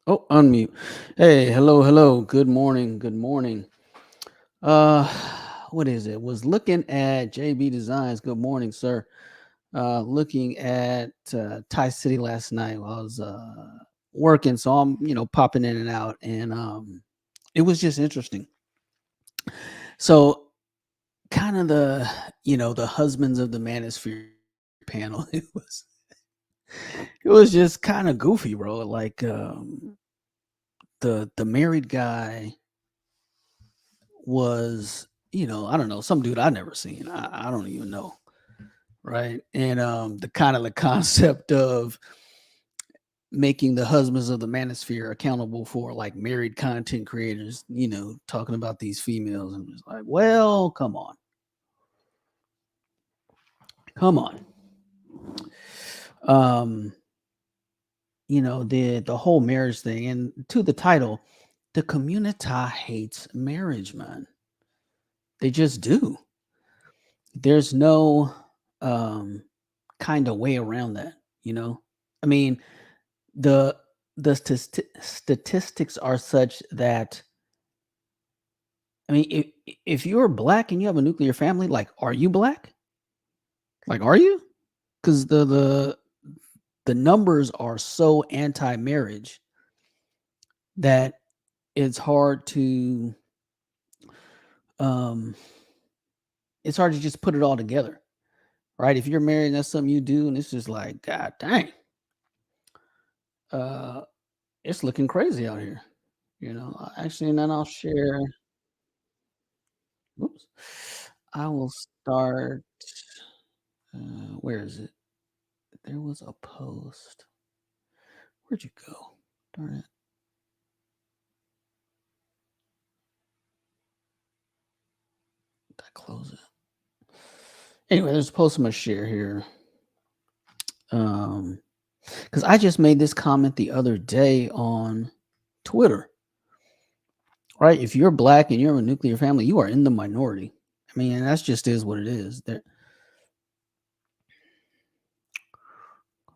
Oh, unmute. Hey, hello, hello. Good morning. Good morning. Uh, what is it? Was looking at JB Designs. Good morning, sir. Looking at Thai City last night while I was working, so I'm popping in and out, and it was just interesting. So, kind of the husbands of the manosphere panel. It was just kind of goofy, bro. Like the married guy was, I don't know, some dude I never seen. I don't even know, right? And the kind of the concept of making the husbands of the manosphere accountable for like married content creators, talking about these females and it's like, well, come on. Um, the whole marriage thing and to the title, the Communitah hates marriage, man. They just do. There's no um kind of way around that, you know? I mean, the statistics are such that I mean, if you're black and you have a nuclear family, like, are you black? Like, are you? Because the numbers are so anti-marriage that it's hard to um it's hard to just put it all together, right? If you're married and that's something you do, and it's just like, God dang, uh, it's looking crazy out here. Actually, and then I'll share. Oops. I will start. Where is it? There was a post. Where'd you go? Darn it. Did I close it? Anyway, there's a post I'm gonna share here. Because I just made this comment the other day on Twitter. Right? If you're black and you're in a nuclear family, you are in the minority. I mean, that's just is what it is. There,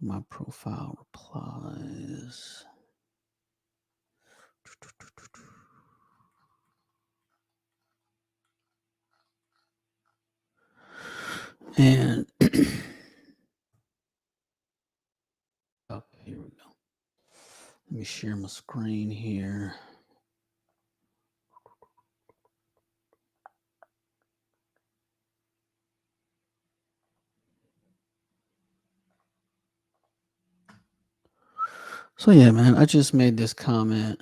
my profile replies. And okay, here we go. Let me share my screen here. So yeah, man, I just made this comment.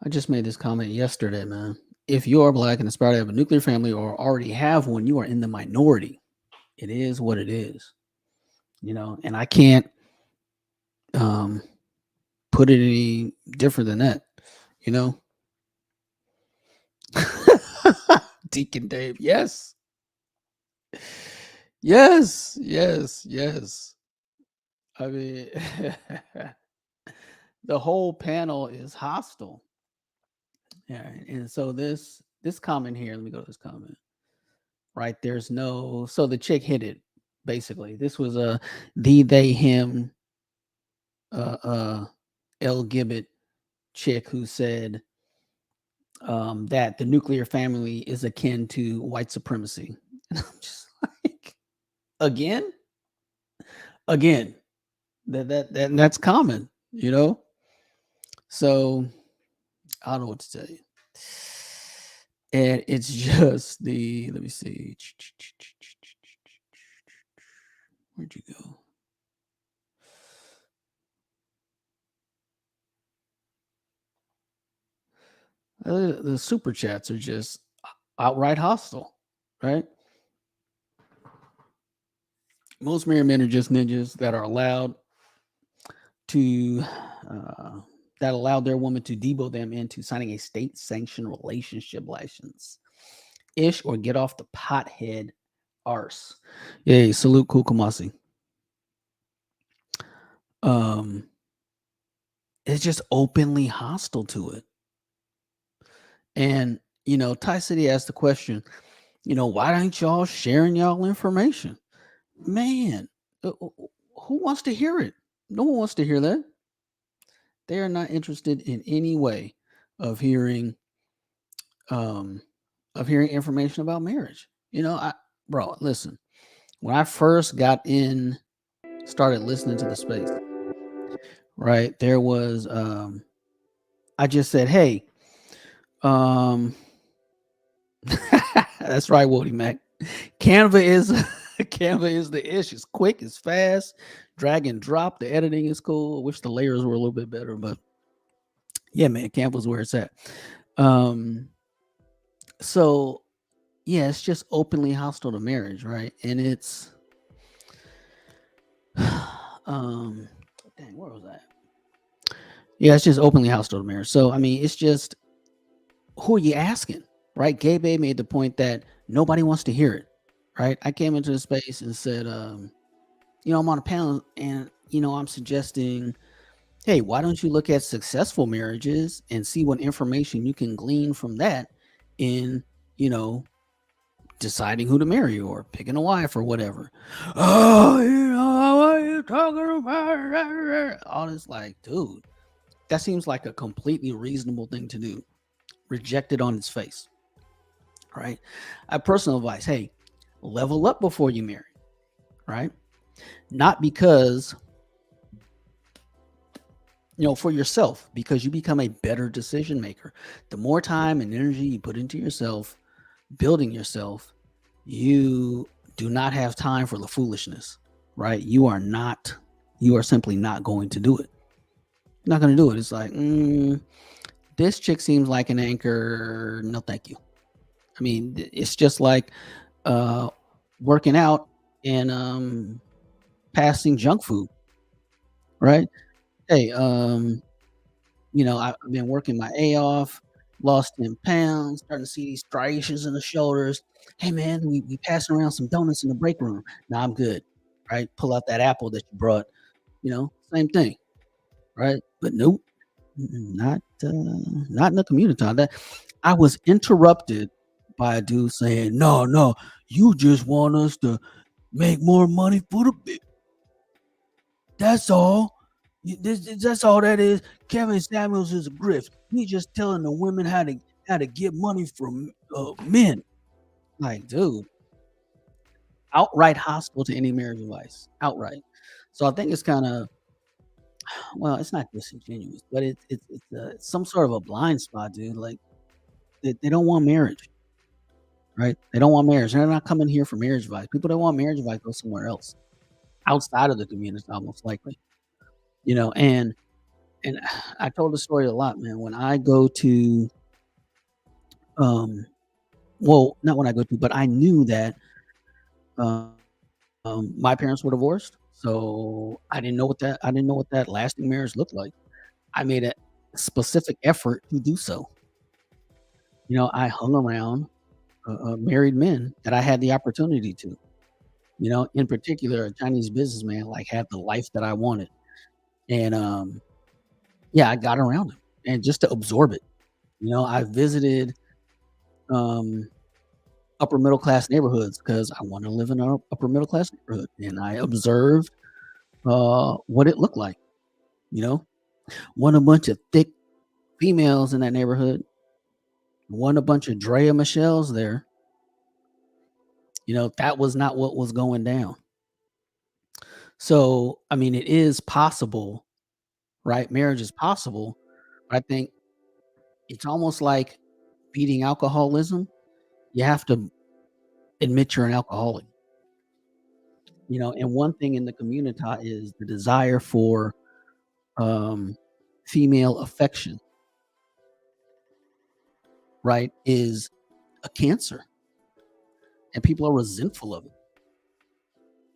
Yesterday, man. If you are black and aspire to have a nuclear family or already have one, you are in the minority. It is what it is. And I can't um put it any different than that, you know? Deacon Dave, yes. Yes, yes, yes. I mean, the whole panel is hostile. Yeah, and so this comment here, let me go to this comment. Right, there's no so the chick hit it basically. This was a they him uh L Gibbet chick who said that the nuclear family is akin to white supremacy. And I'm just like, again, again, that's common, you know. So I don't know what to tell you. And it's just the let me see. Where'd you go? The super chats are just outright hostile, right? Most married men are just ninjas that are allowed to uh, that allowed their woman to debo them into signing a state-sanctioned relationship license. Ish or get off the pothead arse. Yay, salute Kukumasi. Um, it's just openly hostile to it. And Thai City asked the question, why aren't y'all sharing y'all information? Man, who wants to hear it? No one wants to hear that. They are not interested in any way of hearing um information about marriage. I bro, listen. When I first got in started listening to the space, right? There was I just said, "Hey, um that's right, Woody Mac. Canva is Canva is the ish. It's quick, it's fast, drag and drop. The editing is cool. I wish the layers were a little bit better, but yeah, man, Canva's where it's at. Um, so yeah, it's just openly hostile to marriage, right? And it's um dang, where was that? Yeah, it's just openly hostile to marriage. So I mean, it's just who are you asking? Right? Gabe made the point that nobody wants to hear it. Right? I came into the space and said, I'm on a panel and I'm suggesting, hey, why don't you look at successful marriages and see what information you can glean from that in, you know, deciding who to marry or picking a wife or whatever. Oh, what are you talking about? All this, like, dude, that seems like a completely reasonable thing to do. Reject it on its face. Right? I have personal advice. Hey, level up before you marry. Right? Not because for yourself, because you become a better decision maker. The more time and energy you put into yourself, building yourself, you do not have time for the foolishness, right? You are simply not going to do it. You're not going to do it. It's like, this chick seems like an anchor. No, thank you. I mean, it's just like working out and passing junk food, right? Hey, I've been working my A off, lost 10 pounds, starting to see these striations in the shoulders. Hey, man, we passing around some donuts in the break room. Now I'm good, right? Pull out that apple that you brought, same thing, right? But nope, not in the community. That I was interrupted by a dude saying, "No, no, you just want us to make more money for the bit. That's all. That's all that is. Kevin Samuels is a grift. He's just telling the women how to get money from men." Like, dude, outright hostile to any marriage advice, outright. So I think it's kind of well, it's not disingenuous, but it's some sort of a blind spot, dude. Like they don't want marriage, right? They don't want marriage. They're not coming here for marriage advice. People that want marriage advice go somewhere else, outside of the community, most likely. And I told the story a lot, man. When I go to, um, well, not when I go to, but I knew that my parents were divorced, so I didn't know what that lasting marriage looked like. I made a specific effort to do so. I hung around married men that I had the opportunity to. In particular, a Chinese businessman like had the life that I wanted, and yeah, I got around him and just to absorb it. I visited um, upper middle class neighborhoods because I want to live in an upper middle class neighborhood, and I observed what it looked like. You know, One a bunch of thick females in that neighborhood, one a bunch of Drea Michelles there. That was not what was going down. So, I mean, it is possible, right? Marriage is possible. But I think it's almost like beating alcoholism. You have to admit you're an alcoholic. And one thing in the community is the desire for um, female affection, right? Is a cancer, and people are resentful of it.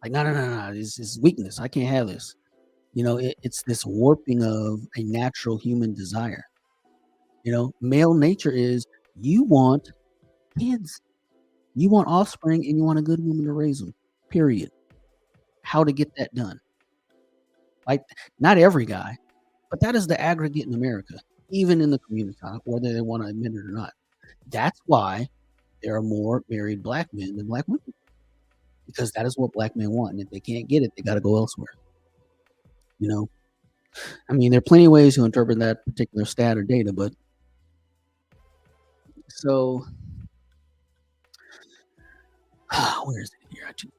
Like, no, no, no, no, this is weakness. I can't have this. It's this warping of a natural human desire. Male nature is you want kids, you want offspring, and you want a good woman to raise them. Period. How to get that done? Like, not every guy, but that is the aggregate in America, even in the community, whether they want to admit it or not. That's why there are more married black men than black women, because that is what black men want. And if they can't get it, they got to go elsewhere. You know, I mean, there are plenty of ways to interpret that particular stat or data, but so where is it here? I just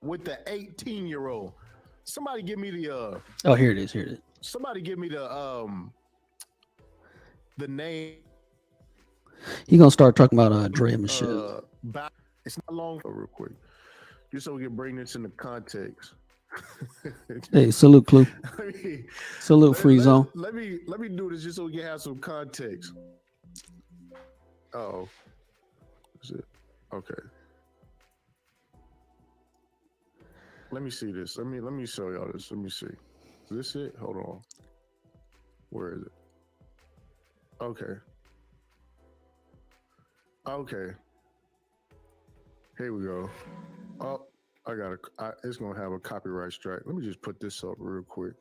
with the 18-year-old. Somebody give me the oh, here it is. Here it is. somebody give me the name. You're gonna start talking about Dre and Michelle. It's not long real quick. Just so we can bring this into context. Hey, salute Clue. Salute Free Zone. Let me do this just so we can have some context. Oh, is it okay? Let me see this. Let me show y'all this. Let me see. Is this it? Hold on. Where is it? Okay. Okay. Here we go. Oh, it's gonna have a copyright strike. Let me just put this up real quick.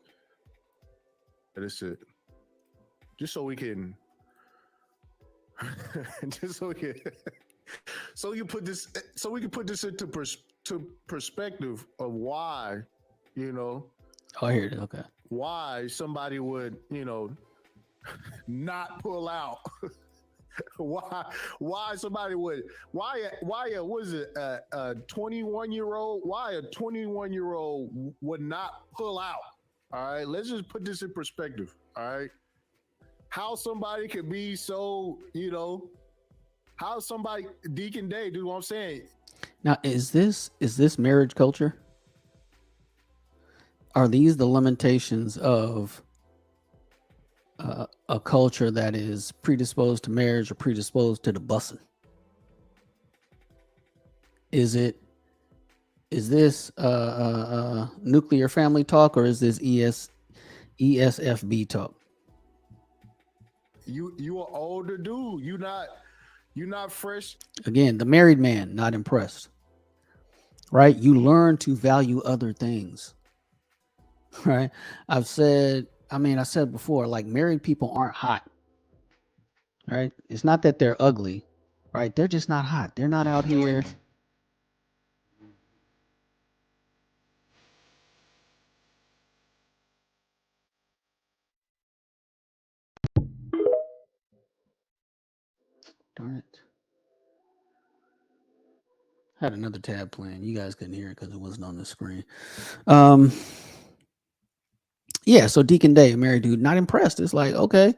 That's it. Just so we can so we can put this into perspective of why, Oh, here it is. Okay. why somebody would, not pull out. why somebody would why was it a 21-year-old, why a 21-year-old would not pull out. All right, let's just put this in perspective. All right, how somebody could be so, how somebody Deacon Day, do what I'm saying. Now, is this marriage culture? Are these the limitations of a culture that is predisposed to marriage or predisposed to the bussing? Is this nuclear family talk, or is this ESFB talk? You are older dude. You're not fresh. Again, the married man, not impressed. Right? You learn to value other things. Right? I said before, like, married people aren't hot. Right? It's not that they're ugly. Right? They're just not hot. They're not out here. Darn it. I had another tab playing. You guys couldn't hear it because it wasn't on the screen. Yeah, so Deacon Day, a married dude, not impressed. It's like, okay,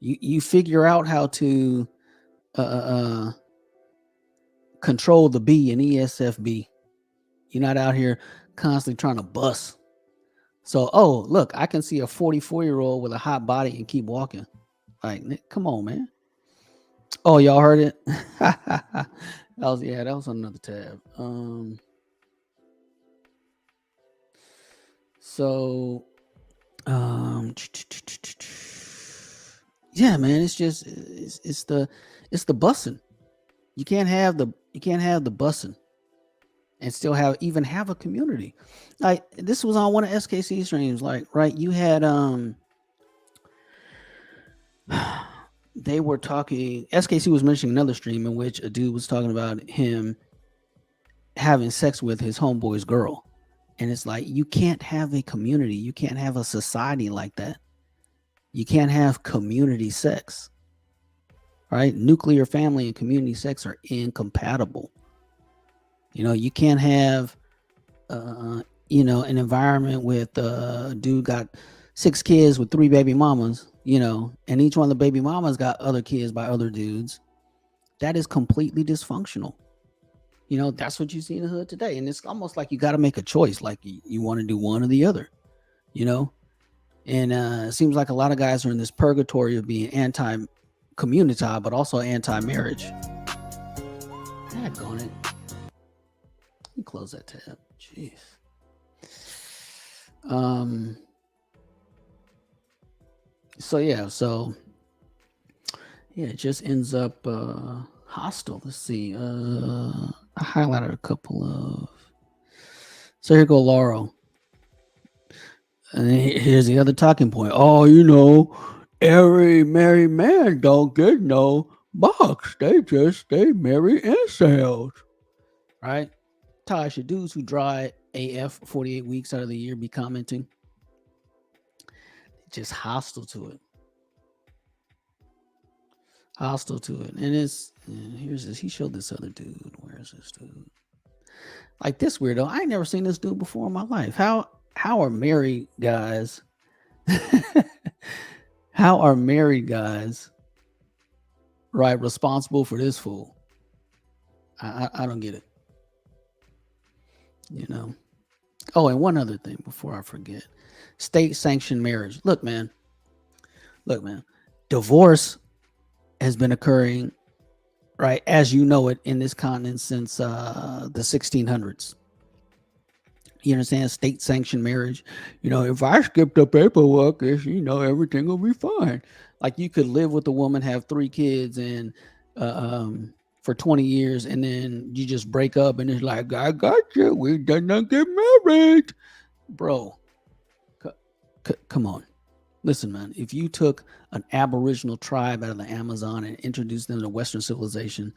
you figure out how to control the B in ESFB. You're not out here constantly trying to bust. So, oh, look, I can see a 44-year-old with a hot body and keep walking. Like, come on, man. Oh, y'all heard it? that was on another tab. Yeah, man, it's the bussing. You can't have the bussing and still have a community. Like, this was on one of SKC streams, like, right, you had they were talking, SKC was mentioning another stream in which a dude was talking about him having sex with his homeboy's girl. And it's like, you can't have a community. You can't have a society like that. You can't have community sex. Right? Nuclear family and community sex are incompatible. You can't have an environment with a dude got 6 kids with 3 baby mamas, and each one of the baby mamas got other kids by other dudes. That is completely dysfunctional. That's what you see in the hood today. And it's almost like you got to make a choice. Like, you want to do one or the other, and it seems like a lot of guys are in this purgatory of being anti-Communitah, but also anti-marriage. Daggone it. Let me close that tab. Jeez. It just ends up hostile. Let's see. I highlighted a couple of. So here go Laurel. And here's the other talking point. Oh, every married man don't get no box. They marry incels. Right? Tasha, dudes who drive AF 48 weeks out of the year be commenting. Just hostile to it. Hostile to it. And here's this. He showed this other dude. Where is this dude? Like this weirdo. I ain't never seen this dude before in my life. How are married guys? How are married guys, right, responsible for this fool? I don't get it. You know. Oh, and one other thing before I forget. State sanctioned marriage. Look, man. Divorce has been occurring, right, as you know it, in this continent since the 1600s. You understand? State sanctioned marriage. If I skip the paperwork, everything will be fine. Like you could live with a woman, have 3 kids, and for 20 years, and then you just break up, and it's like, I got you. We did not get married, bro. Come on. Listen, man. If you took an Aboriginal tribe out of the Amazon and introduced them to Western civilization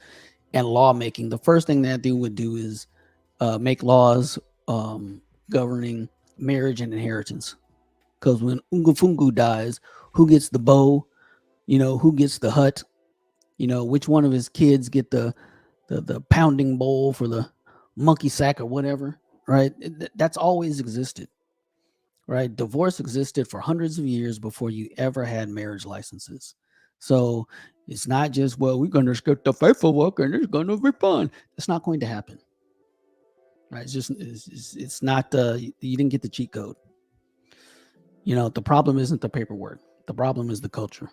and lawmaking, the first thing that they would do is make laws governing marriage and inheritance. Because when Ungafungu dies, who gets the bow? Who gets the hut? Which one of his kids get the pounding bowl for the monkey sack or whatever, right? That's always existed, right? Divorce existed for hundreds of years before you ever had marriage licenses. So it's not just, well, we're going to skip the paperwork and it's going to be fun. It's not going to happen. Right? It's not you didn't get the cheat code. The problem isn't the paperwork. The problem is the culture.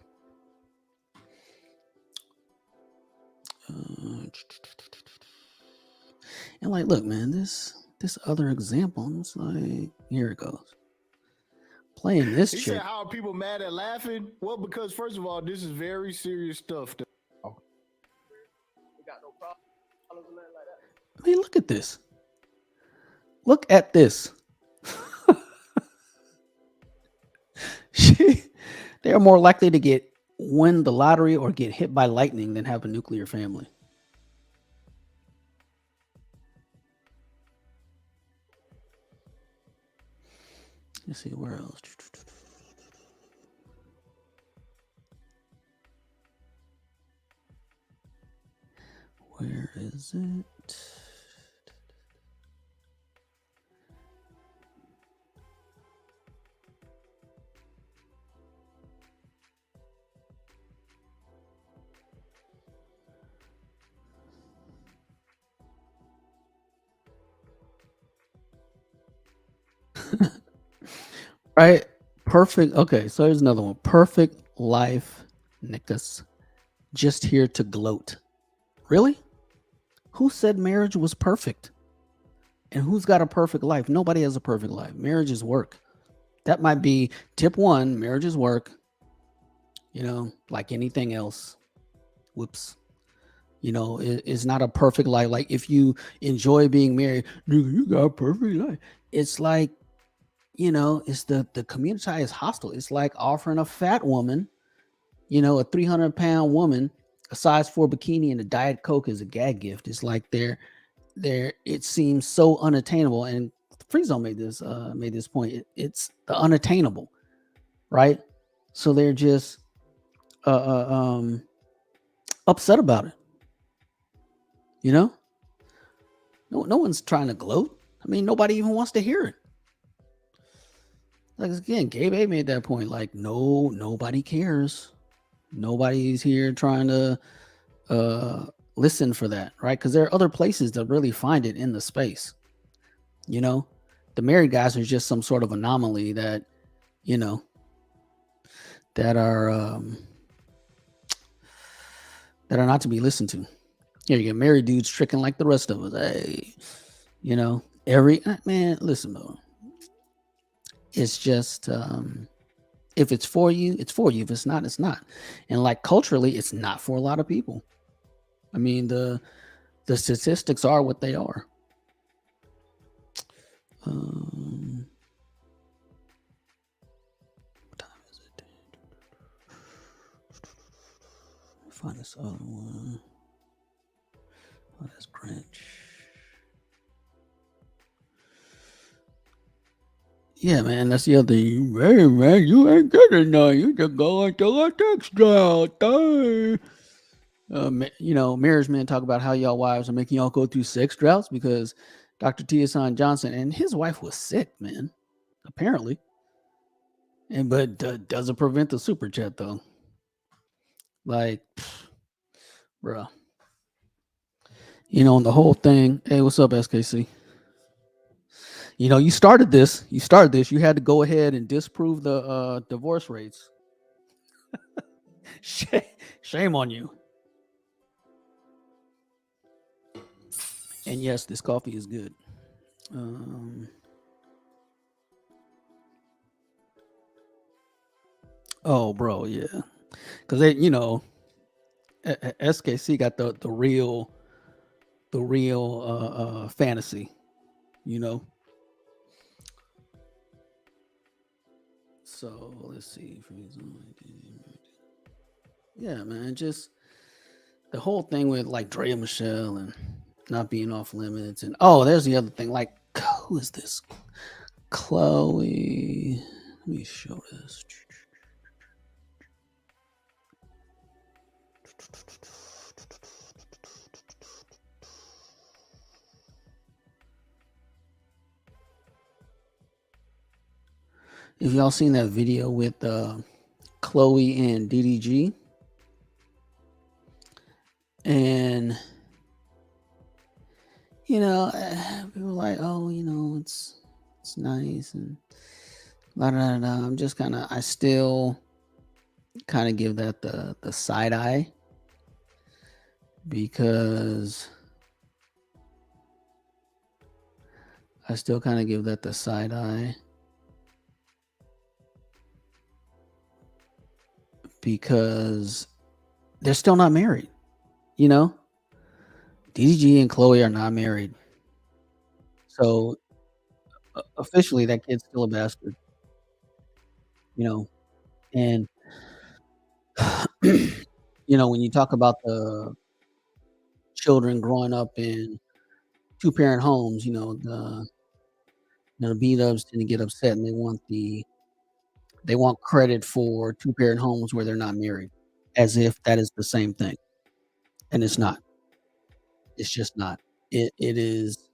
And like, look, man, this other example, it's like, here it goes. Playing this He chick. said, how are people mad at laughing? Well, because first of all, this is very serious stuff. We got no problems like that. I mean, look at this. Look at this. They are more likely to win the lottery or get hit by lightning than have a nuclear family. Let's see, where else? Where is it? Right? Perfect. Okay, so here's another one. Perfect life, Nickus. Just here to gloat. Really? Who said marriage was perfect? And who's got a perfect life? Nobody has a perfect life. Marriage is work. That might be tip one. Marriage is work. Like anything else. Whoops. It's not a perfect life. Like if you enjoy being married, you got a perfect life. It's like, it's the community is hostile. It's like offering a fat woman, a 300-pound woman, a size 4 bikini and a Diet Coke as a gag gift. It's like it seems so unattainable. And Friezo made this point. It's the unattainable, right? So they're just upset about it. No one's trying to gloat. I mean, nobody even wants to hear it. Like, again, Gabe A made that point. Like, nobody cares. Nobody's here trying to listen for that, right? Because there are other places that really find it in the space. The married guys are just some sort of anomaly that, that are not to be listened to. Here you get married dudes tricking like the rest of us. Hey, every man, listen, bro. It's just if it's for you, it's for you. If it's not, it's not. And like culturally, it's not for a lot of people. I mean, the statistics are what they are. What time is it? Find this other one. Oh, that's Grinch. Yeah, man, that's the other thing. Hey, man, you ain't good enough. You just go into a textile thing. Marriage men talk about how y'all wives are making y'all go through sex droughts because Dr. Tiasan Johnson and his wife was sick, man, apparently. But doesn't prevent the super chat, though. Like, bruh. And the whole thing. Hey, what's up, SKC? You started this. You started this. You had to go ahead and disprove the divorce rates. Shame on you. And yes, this coffee is good. Oh, bro, yeah, because SKC got the real fantasy, you know. So let's see. Yeah, man, just the whole thing with like Drea Michelle and not being off limits, and there's the other thing. Like, who is this? Chloe. Let me show this. If y'all seen that video with Chloe and DDG, and people were like, oh, it's nice and la da da. I'm just I still kind of give that the side eye because I still kind of give that the side eye because they're still not married. DDG and Chloe are not married. So officially that kid's still a bastard. And when you talk about the children growing up in two-parent homes, the B-dubs tend to get upset and they want credit for two-parent homes where they're not married, as if that is the same thing. And it's not. It's just not. It is,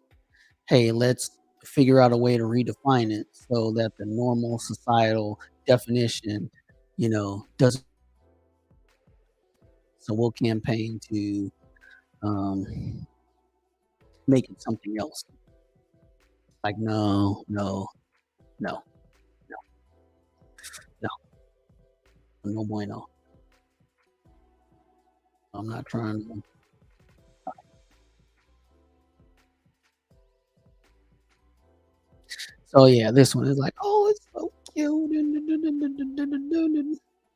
hey, let's figure out a way to redefine it so that the normal societal definition, doesn't. So we'll campaign to make it something else. Like, no, no, no, no, no, no bueno. I'm not trying to. So yeah, this one is like, oh, it's so cute.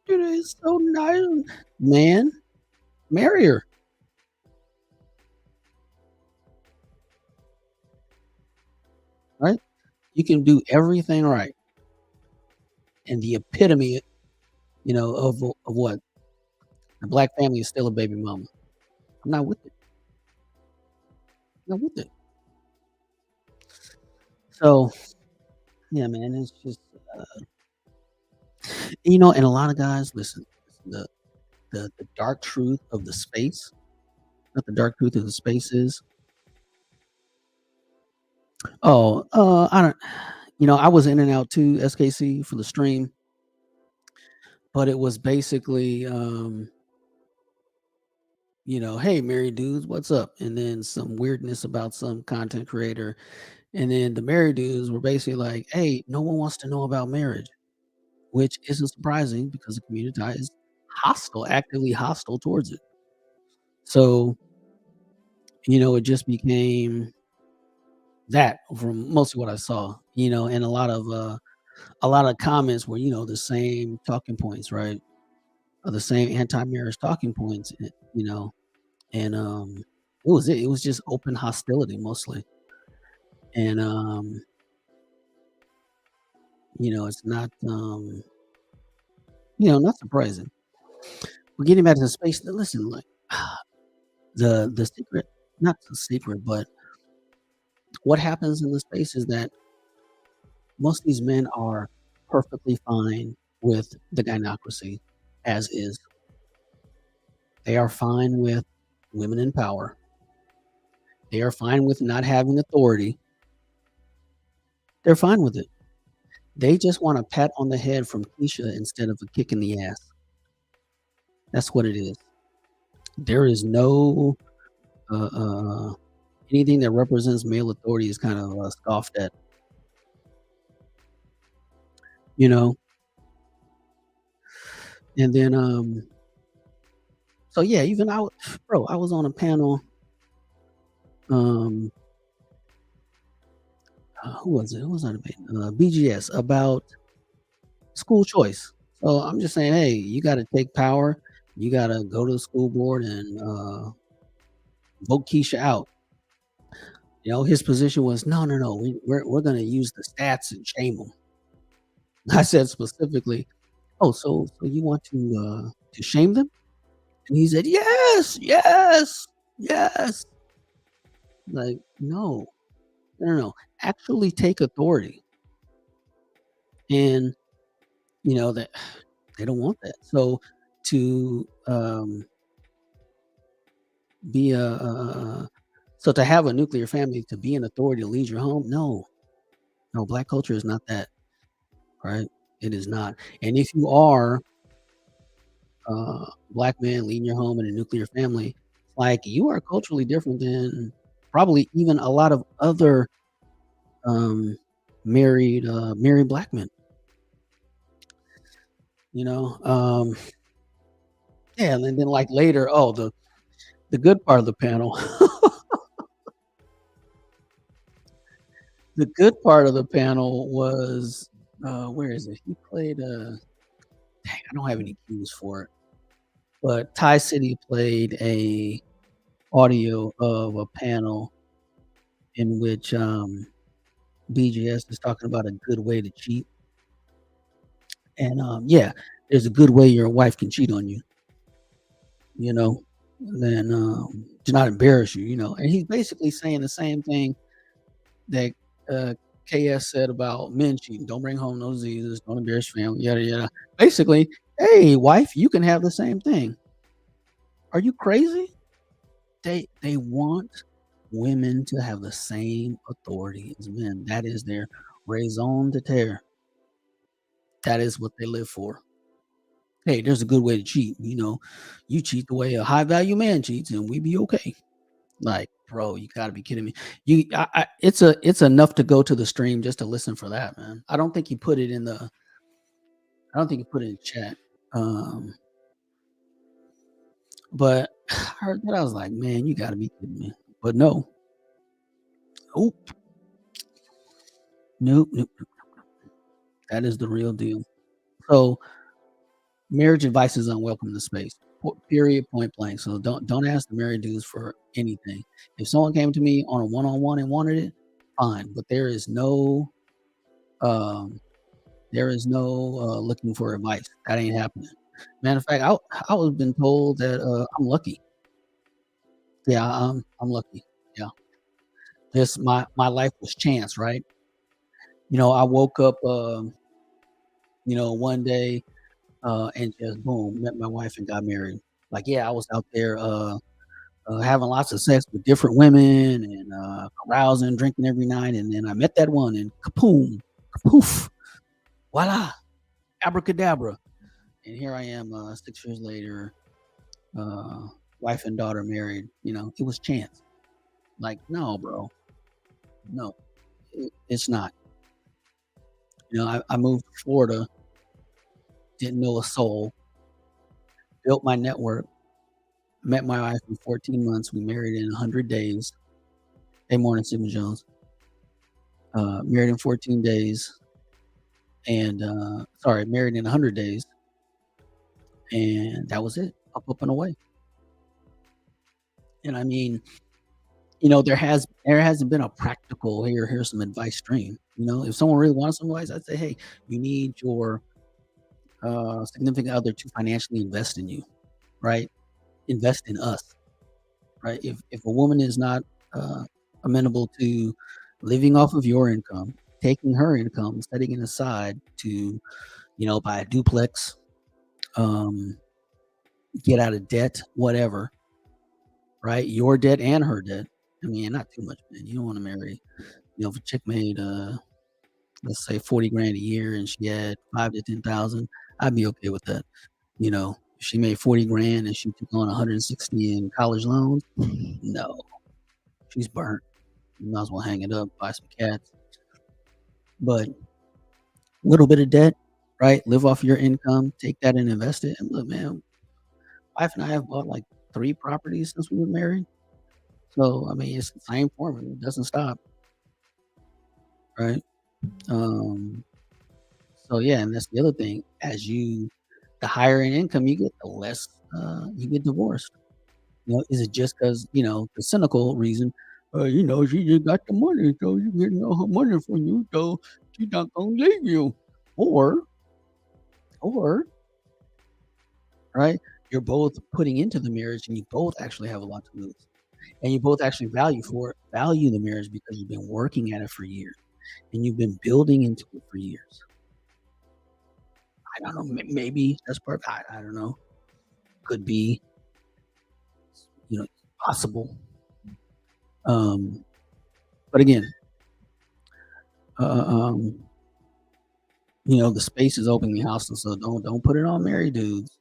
It's so nice. Man, marry her. Right? You can do everything right. And the epitome, of what? The black family is still a baby mama. I'm not with it. I'm not with it. So yeah, man, it's just and a lot of guys listen, the dark truth of the space, what the dark truth of the space is. I don't I was in and out too, SKC, for the stream, but it was basically hey, married dudes, what's up? And then some weirdness about some content creator. And then the married dudes were basically like, hey, no one wants to know about marriage, which isn't surprising because the community is hostile, actively hostile towards it. So, it just became that from mostly what I saw, and a lot of comments were, the same talking points, right? Or the same anti-marriage talking points, and it was just open hostility mostly. And it's not not surprising. We're getting back to the space. Listen, like the secret, not the secret, but what happens in the space is that Most of these men are perfectly fine with the gynocracy as is. They are fine with women in power. They are fine with not having authority. They're fine with it. They just want a pat on the head from Keisha instead of a kick in the ass. That's what it is. There is no anything that represents male authority is kind of scoffed at, you know. And then, so yeah, even bro, I was on a panel. Um, who was it? Who was on the panel? BGS about school choice. So I'm just saying, hey, you got to take power. You got to go to the school board and vote Keisha out. You know, his position was, no, no, no. We're going to use the stats and shame them. I said specifically, oh, so you want to shame them? And he said, yes, yes, yes. Like, no, no, no. Actually take authority. And you know that they don't want that. So to be so to have a nuclear family, to be an authority to lead your home, no, no, black culture is not that, right? It is not. And if you are black man leading your home in a nuclear family, like you are culturally different than probably even a lot of other um, married black men. You know, yeah, and then like later, oh, the good part of the panel, the good part of the panel was where is it? He played. Dang, I don't have any cues for it, but Thai City played a audio of a panel in which BGS is talking about a good way to cheat. And yeah, there's a good way your wife can cheat on you, you know, then to not embarrass you, you know. And he's basically saying the same thing that KS said about men cheating. Don't bring home no diseases, don't embarrass your family, yada yada. Basically, hey, wife, you can have the same thing. Are you crazy? They want women to have the same authority as men. That is their raison d'etre. That is what they live for. Hey, there's a good way to cheat. You know, you cheat the way a high value man cheats, and we be okay. Like, bro, you gotta be kidding me. It's enough to go to the stream just to listen for that, man. I don't think he put it in the. I don't think he put it in chat. Um, but I heard that I was like, man, you gotta be kidding me. But no, nope, nope, nope. That is the real deal. So marriage advice is unwelcome in the space. Period, point blank. So don't ask the married dudes for anything. If someone came to me on a one-on-one and wanted it, fine. But um there is no looking for advice. That ain't happening. Matter of fact, I was been told that I'm lucky. Yeah, I'm lucky. Yeah. This my life was chance, right? You know, I woke up you know, one day and just boom, met my wife and got married. Like, yeah, I was out there having lots of sex with different women and carousing, drinking every night, and then I met that one and kapoom, kapoof, voila, abracadabra, and here I am 6 years later, uh, wife and daughter married. You know, it was chance. Like, no, bro, no, it's not. You know, I moved to Florida, didn't know a soul, built my network, met my wife in 14 months. We married in 100 days. Hey, morning, Stephen Jones. Married in 14 days, and sorry, married in 100 days, and that was it. Up and away. And I mean, you know, there hasn't been a practical here's some advice stream. You know, if someone really wants some advice, I'd say, hey, you need your significant other to financially invest in you, right? Invest in us, right? If a woman is not amenable to living off of your income, taking her income, setting it aside to, buy a duplex, um, get out of debt, whatever, right? Your debt and her debt. I mean, not too much, man. You don't want to marry, if a chick made, let's say 40 grand a year and she had 5 to 10,000, I'd be okay with that. If she made 40 grand and she took on 160 in college loans, no, she's burnt. You might as well hang it up, buy some cats. But little bit of debt, right? Live off your income, take that and invest it. And look, man, wife and I have bought like 3 properties since we were married. So, I mean, it's the same formula. It doesn't stop, right? Um, so yeah, and that's the other thing. The higher in income you get, the less you get divorced. Is it just because the cynical reason? She just got the money, so you getting all her money from you, so she's not gonna leave you. Or, right, you're both putting into the marriage, and you both actually have a lot to lose, and you both actually value the marriage because you've been working at it for years, and you've been building into it for years. I don't know, maybe that's part. I don't know. Could be, you know, possible. But again, uh, um, the space is openly hostile, so don't put it on married dudes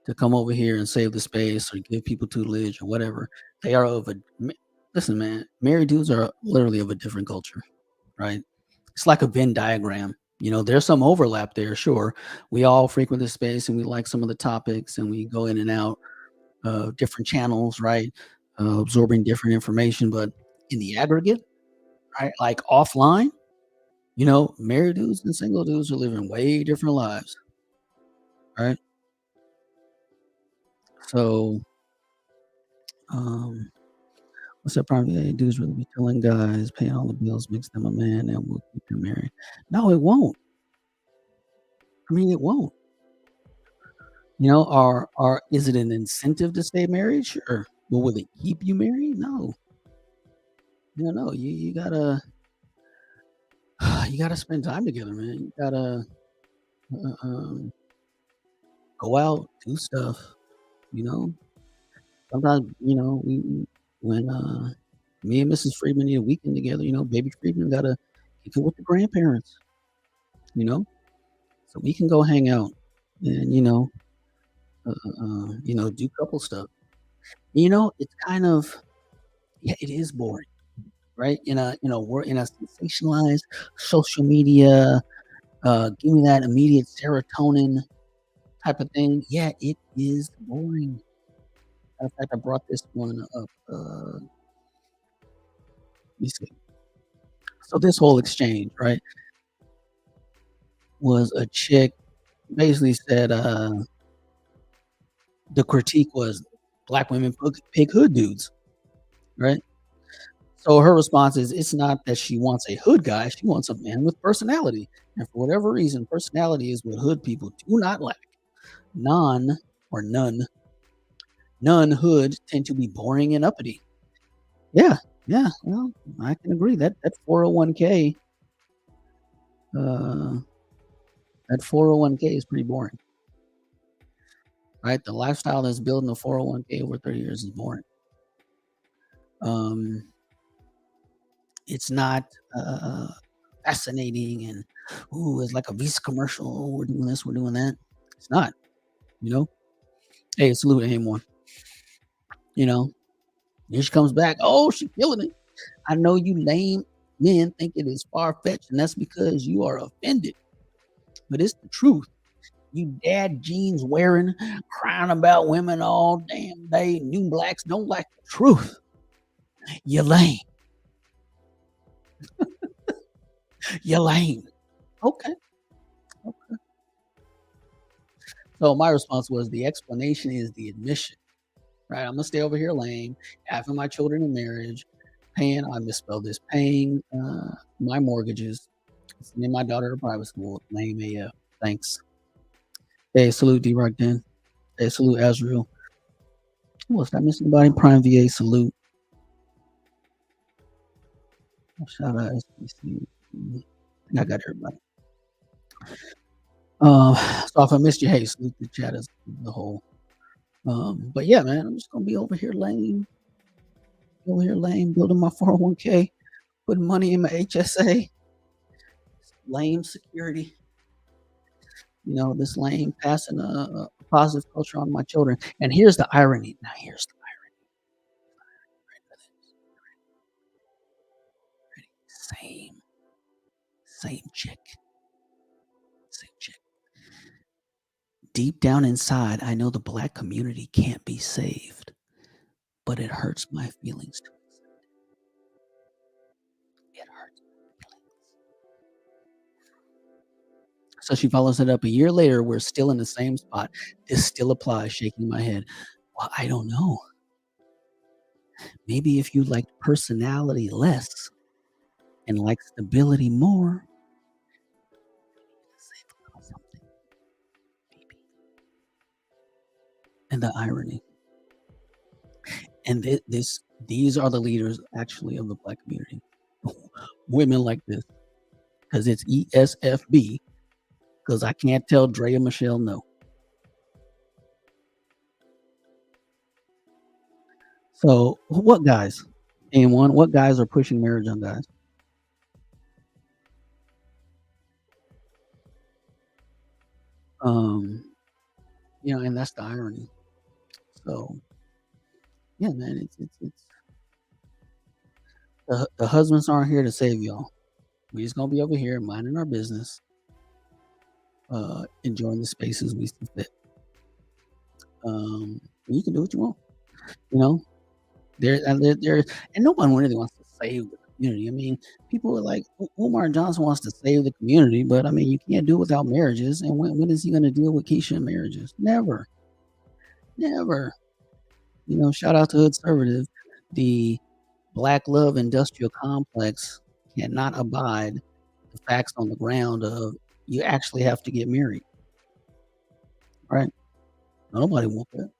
to come over here and save the space or give people tutelage or whatever. They are listen, man. Married dudes are literally of a different culture, right? It's like a Venn diagram. There's some overlap there, sure. We all frequent this space and we like some of the topics and we go in and out of different channels, right? Absorbing different information, but in the aggregate, right? Like offline, married dudes and single dudes are living way different lives, right? So, um, what's that problem? Yeah, dudes really be telling guys, pay all the bills, makes them a man, and we'll keep you married. No, it won't. I mean, it won't. Is it an incentive to stay married? Sure. But will it keep you married? No. No. You gotta you gotta spend time together, man. You gotta go out, do stuff. You know, sometimes when me and Mrs. Friedman need a weekend together. Baby Friedman gotta kick it with the grandparents. So we can go hang out and do couple stuff. It's kind of yeah, it is boring, right? We're in a sensationalized social media, give me that immediate serotonin type of thing. Yeah, it is boring. Matter of fact, I brought this one up. Let me see. So this whole exchange, right, was a chick basically said the critique was black women pick hood dudes, right? So her response is it's not that she wants a hood guy, she wants a man with personality. And for whatever reason, personality is what hood people do not lack. Non or none hood tend to be boring and uppity. Yeah, yeah. Well, I can agree that 401k, uh, that 401k is pretty boring, right? The lifestyle that's building a 401k over 30 years is boring. Um, it's not fascinating and it's like a Visa commercial. Oh, we're doing this, we're doing that. It's not, you know. Hey, salute anyone. Here she comes back. Oh, she's killing it. I know you lame men think it is far fetched, and that's because you are offended. But it's the truth. You dad jeans wearing, crying about women all damn day. New blacks don't like the truth. You're lame. You're lame. Okay. So my response was the explanation is the admission. Right. I'm gonna stay over here lame, having my children in marriage, I misspelled this, paying my mortgages, sending my daughter to private school, lame AF. Thanks. Hey, salute D Rock Den. Hey, salute Azrael. Who else? Did I miss anybody? Prime VA salute. Shout out SBC. Mhm. I got everybody. So if I missed you, hey, salute the chat as the whole. But yeah, man, I'm just gonna be over here lame, building my 401k, putting money in my HSA, lame security, this lame passing a positive culture on my children. And here's the irony. Now here's the irony. Same chick, same chick. Deep down inside, I know the black community can't be saved, but it hurts my feelings. It hurts my feelings. So she follows it up a year later. We're still in the same spot. This still applies, shaking my head. Well, I don't know. Maybe if you liked personality less and like stability more, save a little something, maybe. And the irony. And these are the leaders actually of the black community. Women like this, because it's ESFB, because I can't tell Dre and Michelle no. So what guys? And what guys are pushing marriage on guys? And that's the irony. So yeah, man, it's the husbands aren't here to save y'all. We're just gonna be over here minding our business, enjoying the spaces we see fit. You can do what you want, you know. There, and no one really wants to save the community. I mean, people are like Umar Johnson wants to save the community, but I mean, you can't do it without marriages. And when is he going to deal with Keisha and marriages? Never, never. Shout out to Hood Conservative. The Black Love Industrial Complex cannot abide the facts on the ground of you actually have to get married, right? Nobody wants that.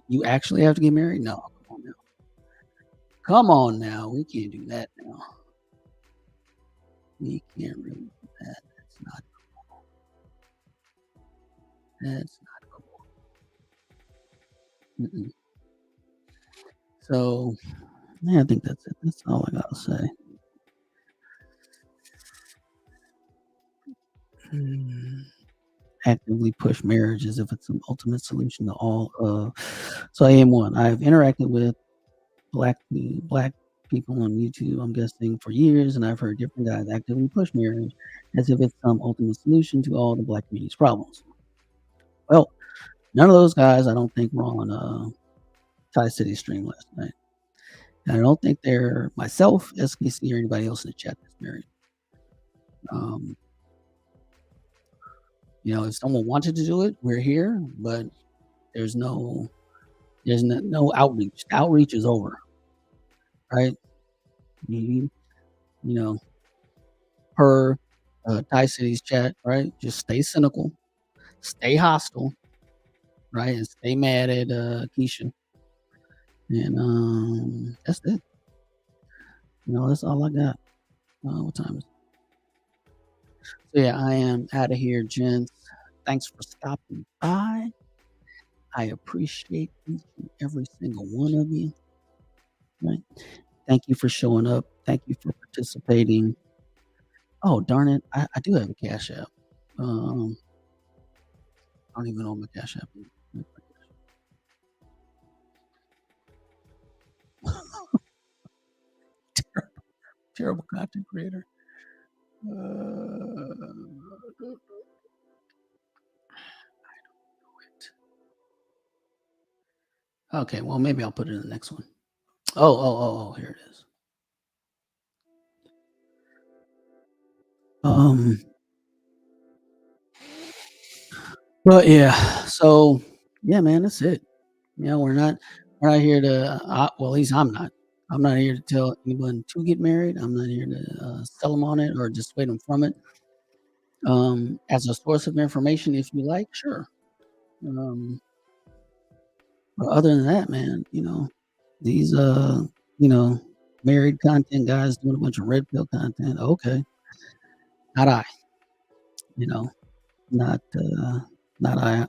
You actually have to get married? No, come on now. Come on now. We can't do that now. We can't really do that. That's not cool. That's not cool. Mm-mm. So, yeah, I think that's it. That's all I gotta say. Actively push marriage as if it's an ultimate solution to all. So I am one. I've interacted with black people on YouTube, I'm guessing, for years, and I've heard different guys actively push marriage as if it's some ultimate solution to all the black community's problems. Well, none of those guys, I don't think, were on Tie City stream last night. And I don't think they're myself, SKC, or anybody else in the chat that's married. If someone wanted to do it, we're here, but there's no outreach. The outreach is over, right? Per Tie City's chat, right? Just stay cynical, stay hostile, right, and stay mad at Keisha, and that's it. That's all I got. What time is it? So yeah, I am out of here, gents. Thanks for stopping by. I appreciate each and every single one of you. Right? Thank you for showing up. Thank you for participating. Oh, darn it. I do have a Cash App. I don't even know my Cash App. Terrible content creator. I don't know it. Okay, well, maybe I'll put it in the next one. Oh, here it is. But yeah, so yeah, man, that's it. We're not here to. Well, at least I'm not. I'm not here to tell anyone to get married. I'm not here to sell them on it or dissuade them from it. As a source of information, if you like, sure. But other than that, man, these married content guys doing a bunch of red pill content. Okay, not I, you know, not I.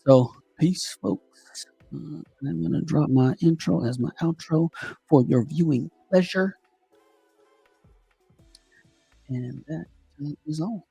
So peace, folks. And I'm gonna drop my intro as my outro for your viewing pleasure, and that is all.